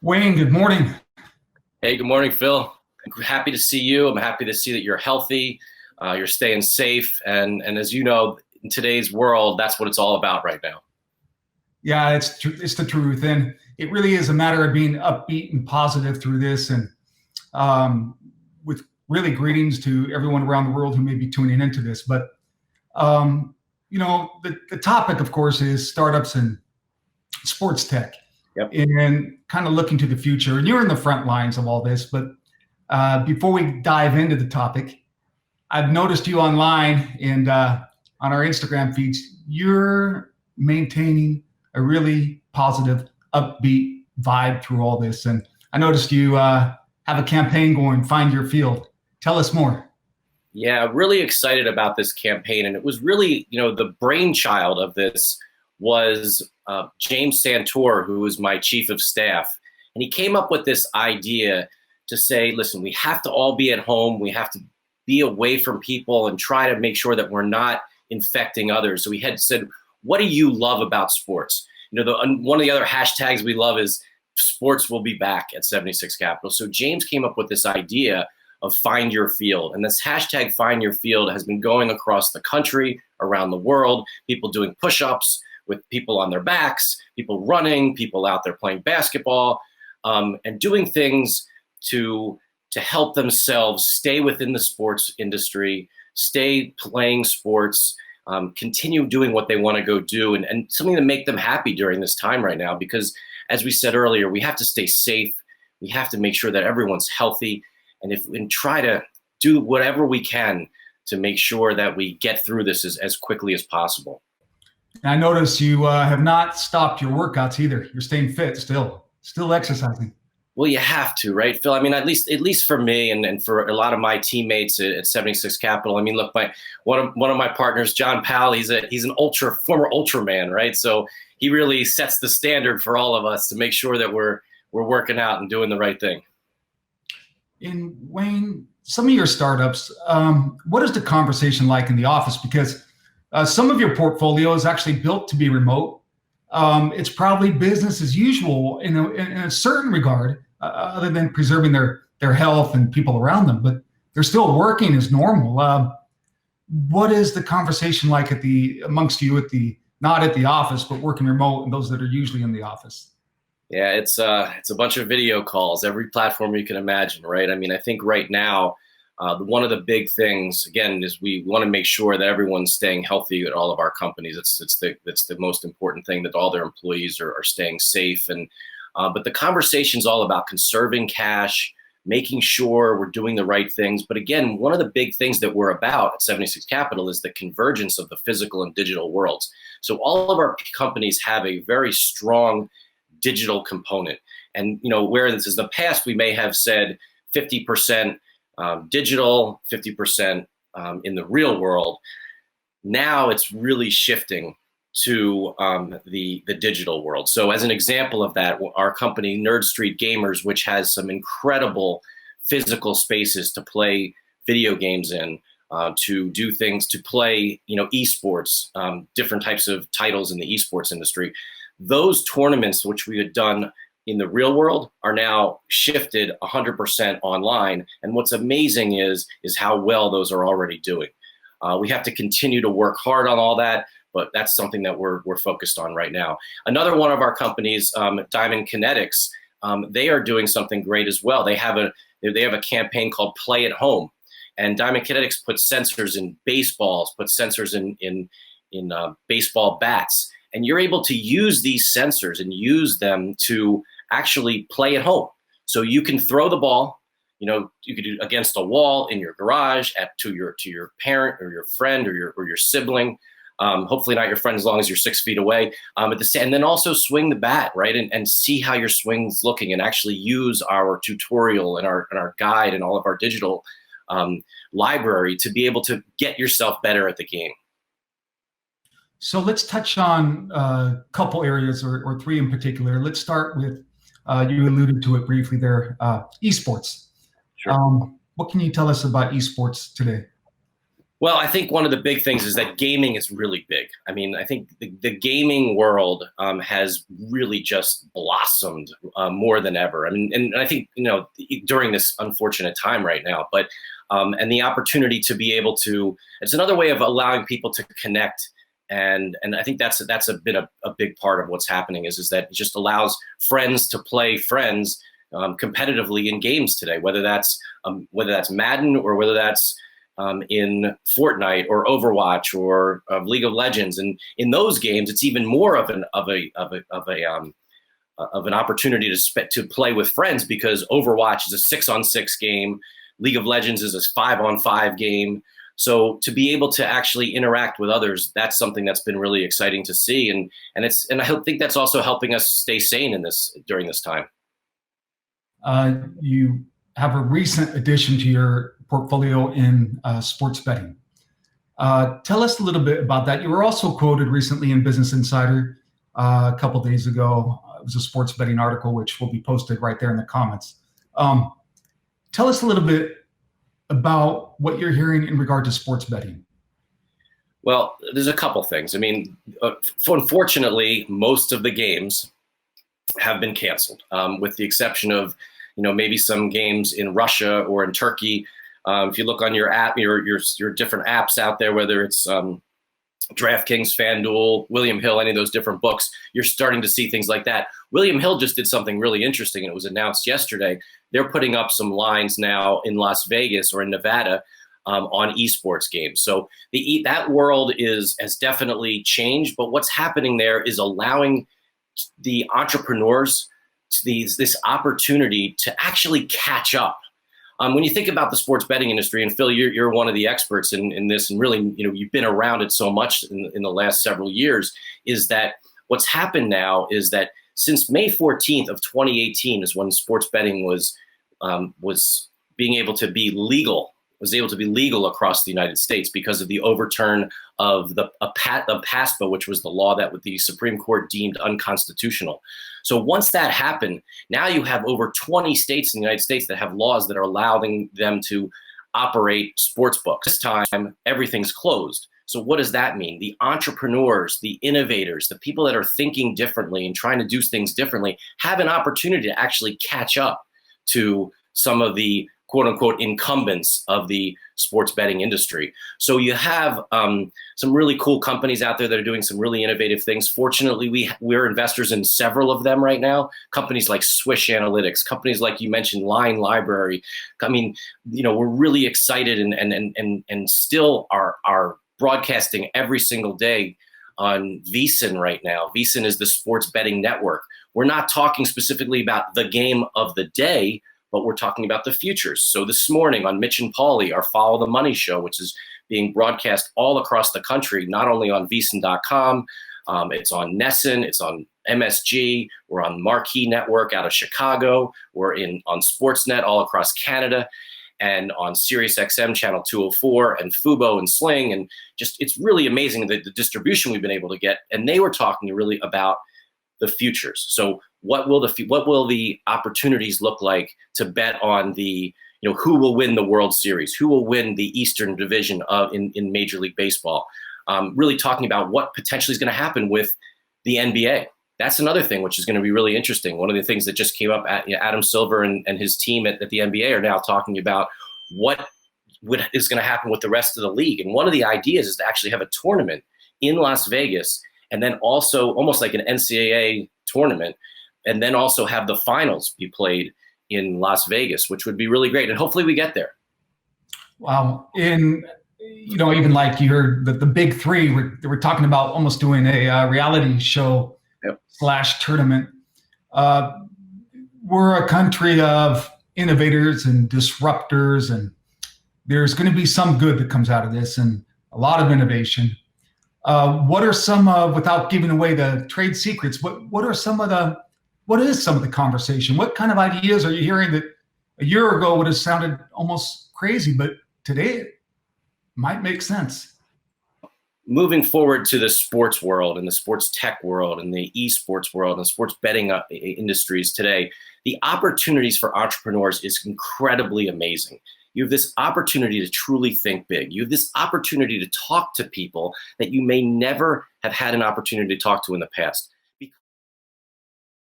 Wayne, good morning. Hey, good morning, Phil. I'm happy to see you. I'm happy to see that you're healthy, you're staying safe, and as you know, in today's world, that's what it's all about right now. Yeah, it's the truth, and it really is a matter of being upbeat and positive through this. And with really greetings to everyone around the world who may be tuning into this. But um, the topic, of course, is startups and sports tech, Yep. and kind of looking to the future. And you're in the front lines of all this. But before we dive into the topic, I've noticed you online and on our Instagram feeds. You're maintaining a really positive, upbeat vibe through all this. And I noticed you have a campaign going, Find Your Field. Tell us more. Yeah, really excited about this campaign, and it was really, the brainchild of this was James Santor, who was my chief of staff, and he came up with this idea to say, listen, we have to all be at home, we have to be away from people and try to make sure that we're not infecting others. So we had said, what do you love about sports? One of the other hashtags we love is sports will be back at 76 Capital. So James came up with this idea of Find Your Field. And this hashtag Find Your Field has been going across the country, around the world, people doing push-ups with people on their backs, people running, people out there playing basketball, and doing things to help themselves stay within the sports industry, stay playing sports, continue doing what they want to go do, and something to make them happy during this time right now. Because as we said earlier, we have to stay safe. We have to make sure that everyone's healthy, and try to do whatever we can to make sure that we get through this as quickly as possible. And I notice you have not stopped your workouts either. You're staying fit still exercising. Well, you have to, right, Phil? I mean, at least for me and for a lot of my teammates at 76 Capital. I mean, look, one of my partners, John Powell, he's an former Ultraman, right? So he really sets the standard for all of us to make sure that we're working out and doing the right thing. In Wayne, some of your startups, what is the conversation like in the office? Because some of your portfolio is actually built to be remote. It's probably business as usual in a certain regard, other than preserving their health and people around them, but they're still working as normal. What is the conversation like amongst you not at the office, but working remote, and those that are usually in the office? Yeah, it's a bunch of video calls, every platform you can imagine, right? I mean, I think right now, one of the big things, again, is we want to make sure that everyone's staying healthy at all of our companies. It's the most important thing, that all their employees are staying safe. But the conversation's all about conserving cash, making sure we're doing the right things. But again, one of the big things that we're about at 76 Capital is the convergence of the physical and digital worlds. So all of our companies have a very strong digital component. And where this is the past, we may have said 50% digital, 50% in the real world. Now it's really shifting to the digital world. So as an example of that, our company Nerd Street Gamers, which has some incredible physical spaces to play video games in, to do things, to play esports, different types of titles in the esports industry. Those tournaments, which we had done in the real world, are now shifted 100% online. And what's amazing is how well those are already doing. We have to continue to work hard on all that, but that's something that we're focused on right now. Another one of our companies, Diamond Kinetics, they are doing something great as well. They have a campaign called Play at Home, and Diamond Kinetics puts sensors in baseballs, puts sensors in baseball bats. And you're able to use these sensors and use them to actually play at home. So you can throw the ball, you could do against a wall in your garage to your parent or your friend or your sibling. Hopefully not your friend, as long as you're 6 feet away. And then also swing the bat, right? And see how your swing's looking, and actually use our tutorial and our guide and all of our digital library to be able to get yourself better at the game. So let's touch on a couple areas, or three in particular. Let's start with, you alluded to it briefly there, esports. Sure. What can you tell us about esports today? Well, I think one of the big things is that gaming is really big. I mean, I think the gaming world has really just blossomed more than ever. I mean, and I think, during this unfortunate time right now, but and the opportunity to be able to, it's another way of allowing people to connect. And I think that's been a big part of what's happening is that it just allows friends to play friends competitively in games today, whether that's Madden or whether that's in Fortnite or Overwatch or League of Legends, and in those games, it's even more of an opportunity to play with friends, because Overwatch is a 6-on-6 game, League of Legends is a 5-on-5 game. So to be able to actually interact with others, that's something that's been really exciting to see, and I think that's also helping us stay sane during this time. You have a recent addition to your portfolio in sports betting. Tell us a little bit about that. You were also quoted recently in Business Insider a couple days ago. It was a sports betting article, which will be posted right there in the comments. Tell us a little bit about what you're hearing in regard to sports betting. Well, there's a couple things. I mean, unfortunately, most of the games have been canceled, with the exception of maybe some games in Russia or in Turkey. If you look on your app, your different apps out there, whether it's DraftKings, FanDuel, William Hill, any of those different books, you're starting to see things like that. William Hill just did something really interesting, and it was announced yesterday. They're putting up some lines now in Las Vegas or in Nevada on esports games. So that world has definitely changed, but what's happening there is allowing the entrepreneurs this opportunity to actually catch up. When you think about the sports betting industry, and Phil, you're one of the experts in this, and really, you've been around it so much in the last several years, is that what's happened now is that since May 14th of 2018 is when sports betting was being able to be legal, across the United States because of the overturn of the PASPA, which was the law that the Supreme Court deemed unconstitutional. So once that happened, now you have over 20 states in the United States that have laws that are allowing them to operate sports books. This time, everything's closed. So what does that mean? The entrepreneurs, the innovators, the people that are thinking differently and trying to do things differently have an opportunity to actually catch up to some of the quote unquote incumbents of the sports betting industry. So you have some really cool companies out there that are doing some really innovative things. Fortunately, we're investors in several of them right now. Companies like Swish Analytics, companies like you mentioned, LineLibrary. I mean, we're really excited and still are broadcasting every single day on VSiN right now. VSiN is the sports betting network. We're not talking specifically about the game of the day, but we're talking about the futures. So this morning on Mitch and Paulie, our Follow the Money show, which is being broadcast all across the country, not only on VSiN.com, it's on NESN, it's on MSG, we're on Marquee Network out of Chicago, we're on Sportsnet all across Canada, and on SiriusXM channel 204 and Fubo and Sling, and it's really amazing the distribution we've been able to get. And they were talking really about the futures. So what will the opportunities look like to bet on who will win the World Series, who will win the Eastern Division in Major League Baseball? Really talking about what potentially is going to happen with the NBA. That's another thing which is going to be really interesting. One of the things that just came up, Adam Silver and his team at the NBA are now talking about what is going to happen with the rest of the league. And one of the ideas is to actually have a tournament in Las Vegas, and then also almost like an NCAA tournament, and then also have the finals be played in Las Vegas, which would be really great. And hopefully we get there. Wow. Even like you heard the big three, we're talking about almost doing a reality show / tournament. We're a country of innovators and disruptors, and there's going to be some good that comes out of this and a lot of innovation. What are some without giving away the trade secrets, what is some of the conversation? What kind of ideas are you hearing that a year ago would have sounded almost crazy, but today it might make sense? Moving forward to the sports world and the sports tech world and the esports world and sports betting industries today, the opportunities for entrepreneurs is incredibly amazing. You have this opportunity to truly think big. You have this opportunity to talk to people that you may never have had an opportunity to talk to in the past.